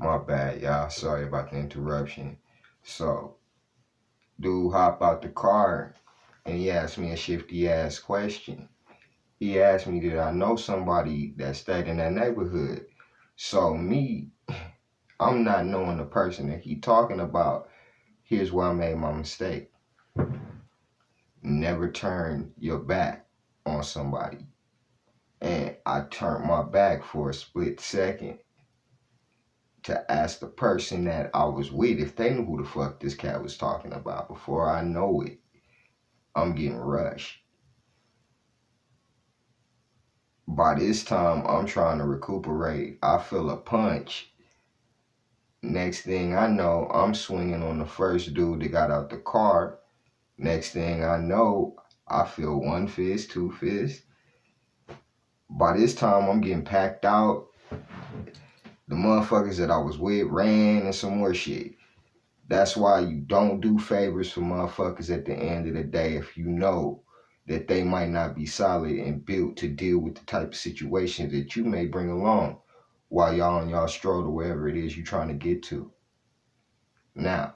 My bad, y'all. Sorry about the interruption. So, dude hop out the car and he asked me a shifty ass question. He asked me, did I know somebody that stayed in that neighborhood? So me, I'm not knowing the person that he talking about. Here's where I made my mistake. Never turn your back on somebody. And I turned my back for a split second to ask the person that I was with if they knew who the fuck this cat was talking about. Before I know it, I'm getting rushed. By this time, I'm trying to recuperate. I feel a punch. Next thing I know, I'm swinging on the first dude that got out the car. Next thing I know, I feel one fist, two fists. By this time, I'm getting packed out. The motherfuckers that I was with ran and some more shit. That's why you don't do favors for motherfuckers at the end of the day if you know that they might not be solid and built to deal with the type of situations that you may bring along while y'all on y'all stroll to wherever it is you're trying to get to. Now,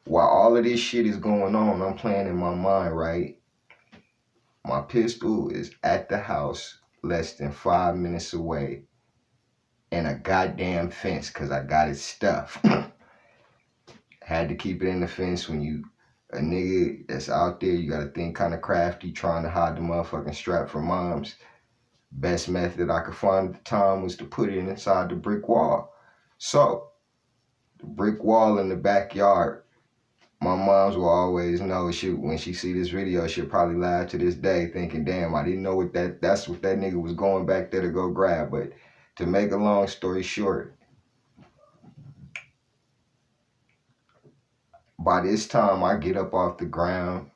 while all of this shit is going on, I'm playing in my mind, right? My pistol is at the house less than 5 minutes away and a goddamn fence because I got it stuffed. Had to keep it in the fence. When you a nigga that's out there, you gotta think kind of crafty, trying to hide the motherfucking strap from moms. Best method I could find at the time was to put it inside the brick wall. So, the brick wall in the backyard, my moms will always know. When she see this video, she'll probably laugh to this day, thinking, "Damn, I didn't know that's what that nigga was going back there to go grab." But to make a long story short, by this time I get up off the ground,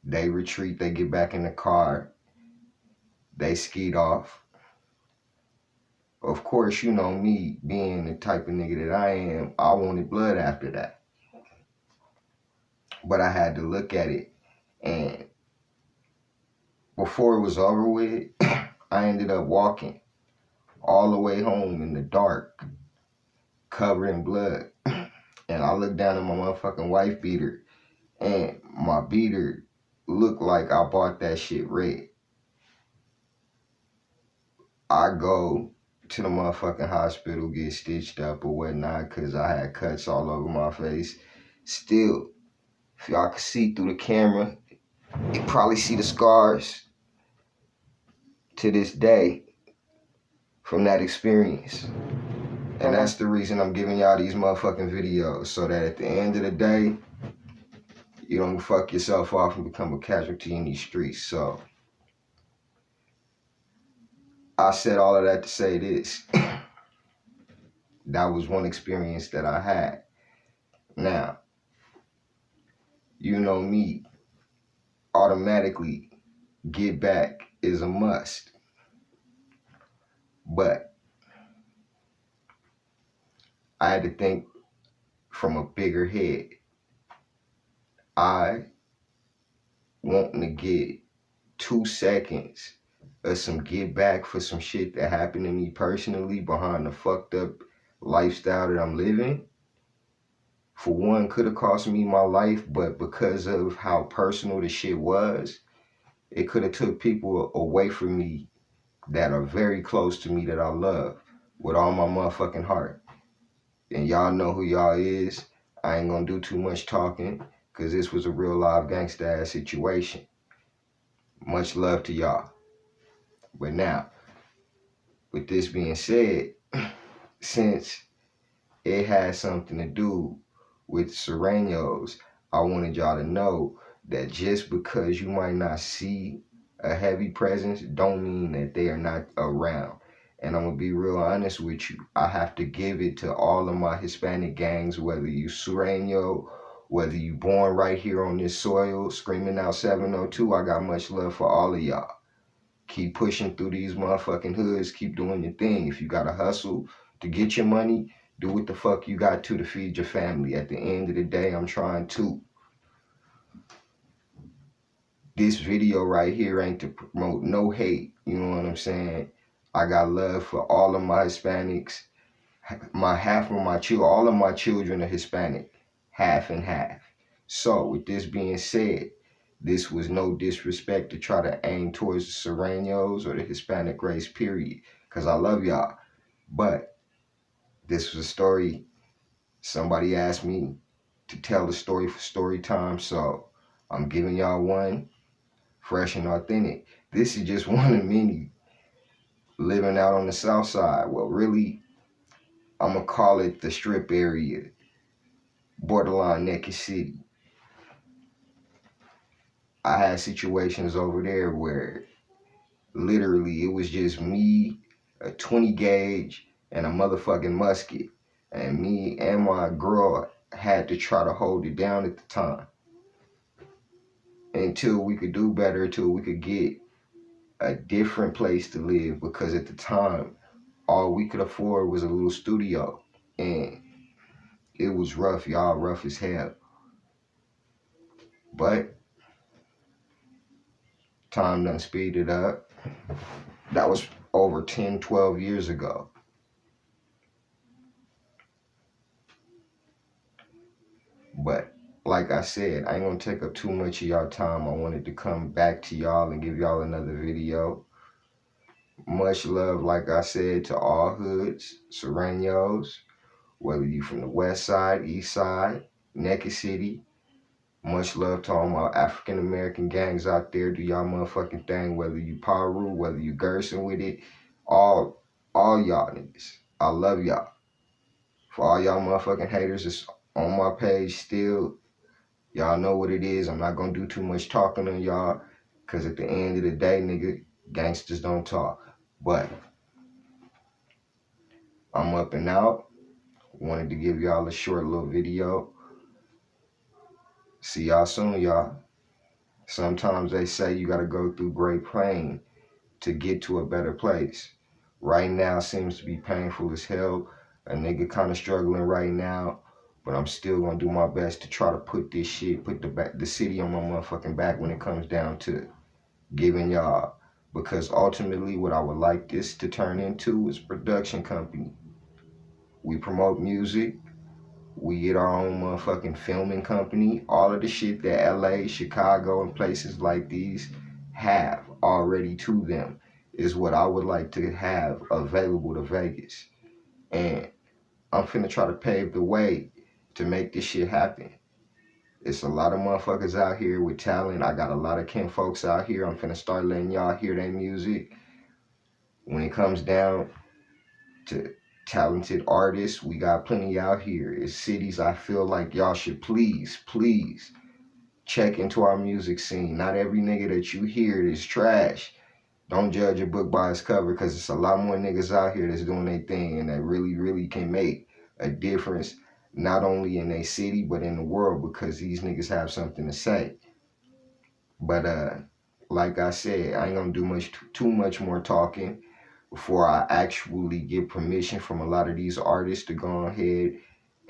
they retreat, they get back in the car, they skeet off. Of course, you know me, being the type of nigga that I am, I wanted blood after that. But I had to look at it, and before it was over with, I ended up walking all the way home in the dark, covered in blood. And I looked down at my motherfucking wife beater, and my beater looked like I bought that shit red. I go to the motherfucking hospital, get stitched up or whatnot, because I had cuts all over my face. Still, if y'all can see through the camera, you probably see the scars to this day from that experience. And that's the reason I'm giving y'all these motherfucking videos, so that at the end of the day, you don't fuck yourself off and become a casualty in these streets. So, I said all of that to say this. That was one experience that I had. Now, you know me, automatically get back is a must. But I had to think from a bigger head. I wanting to get 2 seconds of some get back for some shit that happened to me personally behind the fucked up lifestyle that I'm living. For one, could have cost me my life, but because of how personal the shit was, it could have took people away from me that are very close to me that I love with all my motherfucking heart. And y'all know who y'all is. I ain't gonna do too much talking because this was a real live gangsta ass situation. Much love to y'all. But now, with this being said, since it has something to do with Sureños, I wanted y'all to know that just because you might not see a heavy presence don't mean that they are not around. And I'm going to be real honest with you. I have to give it to all of my Hispanic gangs, whether you Sureño, whether you born right here on this soil, screaming out 702, I got much love for all of y'all. Keep pushing through these motherfucking hoods. Keep doing your thing. If you got to hustle to get your money, do what the fuck you got to feed your family. At the end of the day, I'm trying to. This video right here ain't to promote no hate. You know what I'm saying? I got love for all of my Hispanics. All of my children are Hispanic, half and half. So with this being said, this was no disrespect to try to aim towards the Serranos or the Hispanic race, period. Because I love y'all. But this was a story. Somebody asked me to tell the story for story time, so I'm giving y'all one fresh and authentic. This is just one of many living out on the south side. Well, really, I'm going to call it the strip area, borderline Naked City. I had situations over there where literally it was just me, a 20 gauge, and a motherfucking musket. And me and my girl had to try to hold it down at the time until we could do better, until we could get a different place to live, because at the time, all we could afford was a little studio. And it was rough, y'all, rough as hell. But time done speeded up. That was over 10, 12 years ago. But like I said, I ain't gonna take up too much of y'all time. I wanted to come back to y'all and give y'all another video. Much love, like I said, to all hoods, Serranos, whether you from the west side, east side, Naked City. Much love to all my African American gangs out there. Do y'all motherfucking thing, whether you Paru, whether you Gerson with it. All y'all niggas. I love y'all. For all y'all motherfucking haters that's on my page still, y'all know what it is. I'm not gonna do too much talking on y'all, cause at the end of the day, nigga, gangsters don't talk. But I'm up and out. Wanted to give y'all a short little video. See y'all soon, y'all. Sometimes they say you gotta go through great pain to get to a better place. Right now seems to be painful as hell. A nigga kind of struggling right now, but I'm still gonna do my best to try to put this shit, put the city on my motherfucking back when it comes down to giving y'all. Because ultimately what I would like this to turn into is a production company. We promote music. We get our own motherfucking filming company. All of the shit that LA, Chicago, and places like these have already to them is what I would like to have available to Vegas. And I'm finna try to pave the way to make this shit happen. It's a lot of motherfuckers out here with talent. I got a lot of kin folks out here. I'm finna start letting y'all hear their music. When it comes down to talented artists, we got plenty out here. It's cities I feel like y'all should please check into our music scene. Not every nigga that you hear is trash. Don't judge a book by its cover, because it's a lot more niggas out here that's doing their thing and that really can make a difference, not only in their city but in the world, because these niggas have something to say. But like I said, I ain't gonna do too much more talking before I actually get permission from a lot of these artists to go ahead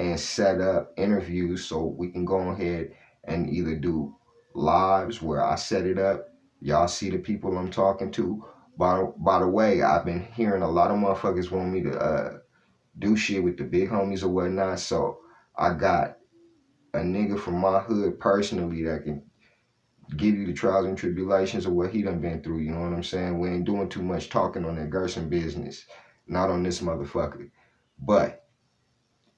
and set up interviews so we can go ahead and either do lives where I set it up, y'all see the people I'm talking to. By the way, I've been hearing a lot of motherfuckers want me to do shit with the big homies or whatnot, so I got a nigga from my hood personally that can give you the trials and tribulations of what he done been through, you know what I'm saying? We ain't doing too much talking on that Gerson business, not on this motherfucker. But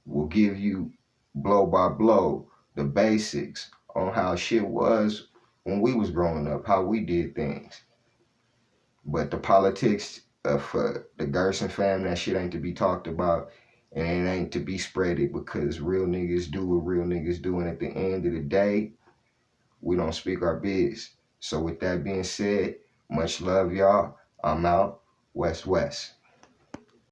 we'll give you blow by blow the basics on how shit was when we was growing up, how we did things. But the politics of the Gerson fam, that shit ain't to be talked about, and it ain't to be spreaded, because real niggas do what real niggas do, and at the end of the day, we don't speak our biz. So with that being said, much love, y'all. I'm out. West.